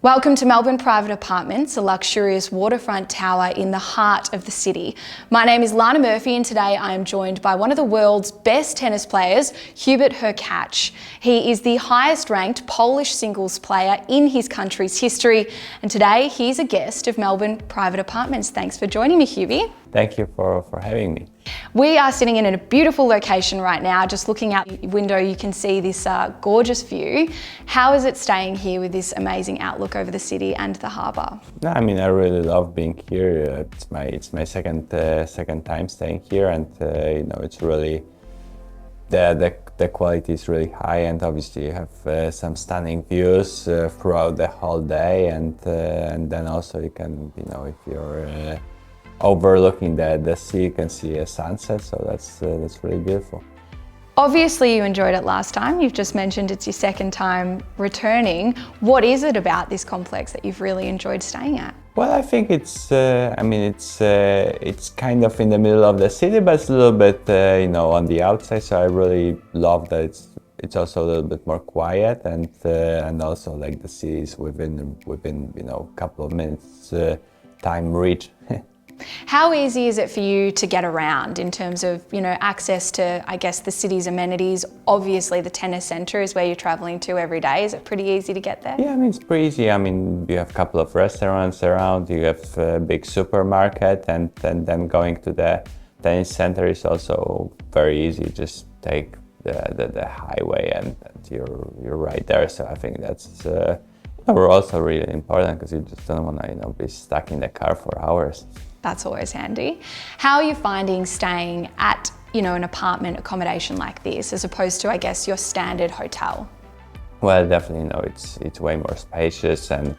Welcome to Melbourne Private Apartments, a luxurious waterfront tower in the heart of the city. My name is Lana Murphy and today I am joined by one of the world's best tennis players, Hubi Hurkacz. He is the highest ranked Polish singles player in his country's history and today he's a guest of Melbourne Private Apartments. Thanks for joining me, Hubi. Thank you for having me. We are sitting in a beautiful location right now. Just looking out the window, you can see this gorgeous view. How is it staying here with this amazing outlook over the city and the harbour? No, I mean, I really love being here. It's my second time staying here, and it's really the quality is really high, and obviously you have some stunning views throughout the whole day, and then also you can, if you're overlooking the sea, you can see a sunset, so that's really beautiful. Obviously you enjoyed it last time. You've just mentioned it's your second time returning. What is it about this complex that you've really enjoyed staying at? Well, I think it's kind of in the middle of the city, but it's a little bit on the outside, so I really love that it's also a little bit more quiet, and also like the city is within a couple of minutes time reach. How easy is it for you to get around in terms of, access to, I guess, the city's amenities? Obviously, the tennis centre is where you're travelling to every day. Is it pretty easy to get there? Yeah, I mean, it's pretty easy. I mean, you have a couple of restaurants around, you have a big supermarket, and then going to the tennis centre is also very easy. Just take the highway and you're right there. So I think that's also really important because you just don't want to be stuck in the car for hours. That's always handy. How are you finding staying at, an apartment accommodation like this as opposed to, I guess, your standard hotel? Well, definitely, it's way more spacious, and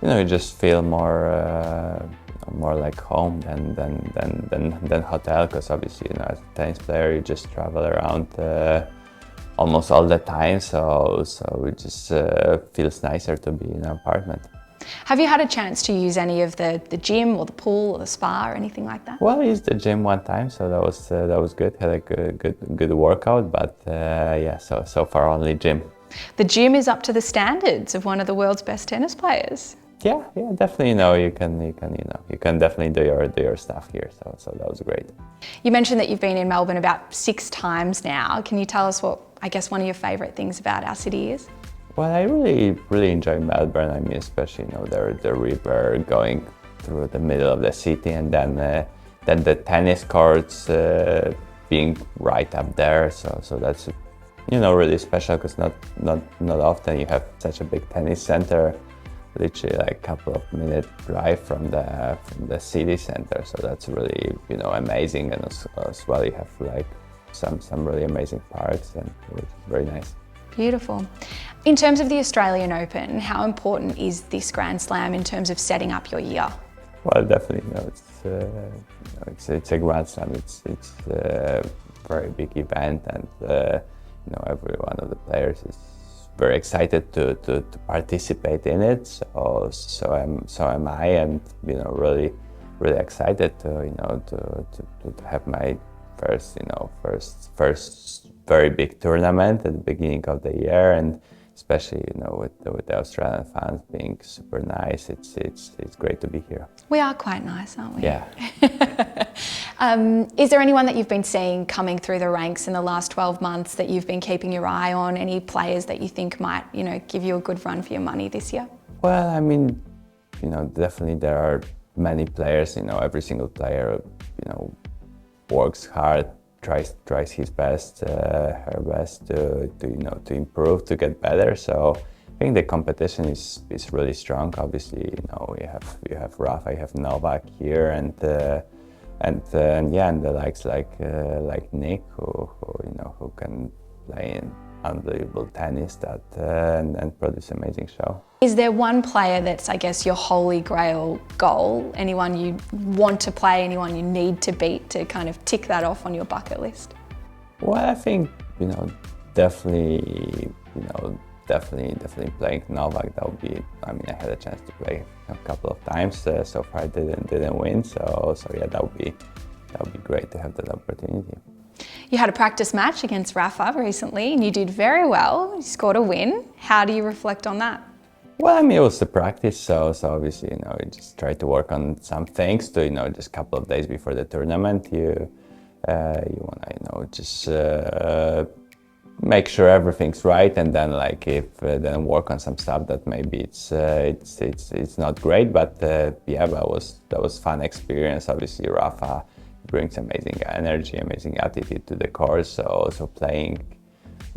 you just feel more like home than hotel. Because obviously, as a tennis player, you just travel around almost all the time, so it just feels nicer to be in an apartment. Have you had a chance to use any of the gym or the pool or the spa or anything like that? Well, I used the gym one time, so that was good. Had a good workout, but so far only gym. The gym is up to the standards of one of the world's best tennis players. Yeah, definitely. You can definitely do your stuff here. So that was great. You mentioned that you've been in Melbourne about 6 times now. Can you tell us what, I guess, one of your favourite things about our city is? Well, I really enjoy Melbourne. I mean, especially the river going through the middle of the city, and then the tennis courts being right up there. So that's really special because not often you have such a big tennis center, literally like a couple of minute drive from the city center. So that's really amazing, and as well you have like some really amazing parks, and which is very nice. Beautiful. In terms of the Australian Open, how important is this Grand Slam in terms of setting up your year? Well, definitely, it's a Grand Slam. It's a very big event, and every one of the players is very excited to participate in it. So am I, and really excited to have my first very big tournament at the beginning of the year, and especially with the Australian fans being super nice. It's great to be here. We are quite nice, aren't we? Yeah. Is there anyone that you've been seeing coming through the ranks in the last 12 months that you've been keeping your eye on? Any players that you think might give you a good run for your money this year? Well, I mean, definitely there are many players. Every single player works hard, tries his best, her best to improve, to get better. So I think the competition is really strong. Obviously, you have Rafa, you have Novak here, and the likes like Nick, who can play in unbelievable tennis and produce amazing show. Is there one player that's, I guess, your holy grail goal? Anyone you want to play, anyone you need to beat to kind of tick that off on your bucket list? Well, I think, definitely playing Novak. That would be, I had a chance to play a couple of times. So far I didn't win. So yeah, that would be great to have that opportunity. You had a practice match against Rafa recently and you did very well. You scored a win. How do you reflect on that? Well, I mean, it was the practice, so obviously, you just try to work on some things to, just a couple of days before the tournament, you wanna, just make sure everything's right, and then if then work on some stuff that maybe it's not great, but yeah, that was fun experience. Obviously, Rafa brings amazing energy, amazing attitude to the course, so playing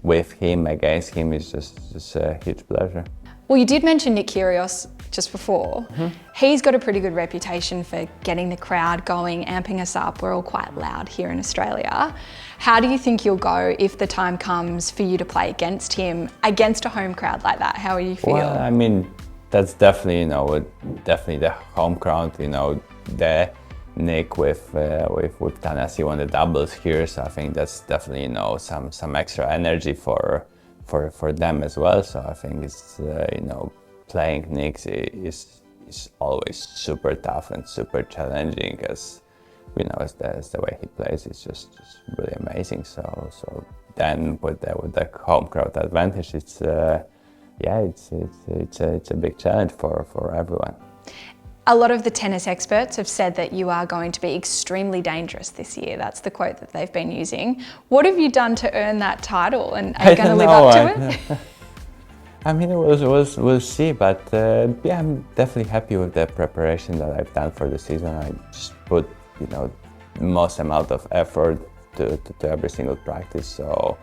with him, against him is just a huge pleasure. Well, you did mention Nick Kyrgios just before. He's got a pretty good reputation for getting the crowd going, amping us up. We're all quite loud here in Australia. How do you think you'll go if the time comes for you to play against him, against a home crowd like that? How will you feel? Well, I mean, that's definitely, definitely the home crowd, the Nick with Thanasi won the doubles here, so I think that's definitely, some extra energy for them as well. So I think it's playing Nick is always super tough and super challenging, as as the way he plays is just really amazing. So then with the home crowd advantage, it's a big challenge for everyone. A lot of the tennis experts have said that you are going to be extremely dangerous this year. That's the quote that they've been using. What have you done to earn that title, and are you going to live up to it? I mean, we'll see, but yeah, I'm definitely happy with the preparation that I've done for the season. I just put, most amount of effort to every single practice, so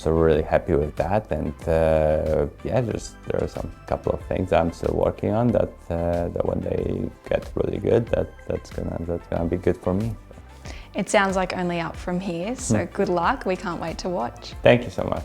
really happy with that. And yeah, there are some couple of things I'm still working on that when they get really good, that's gonna be good for me. It sounds like only up from here, so good luck. We can't wait to watch. Thank you so much.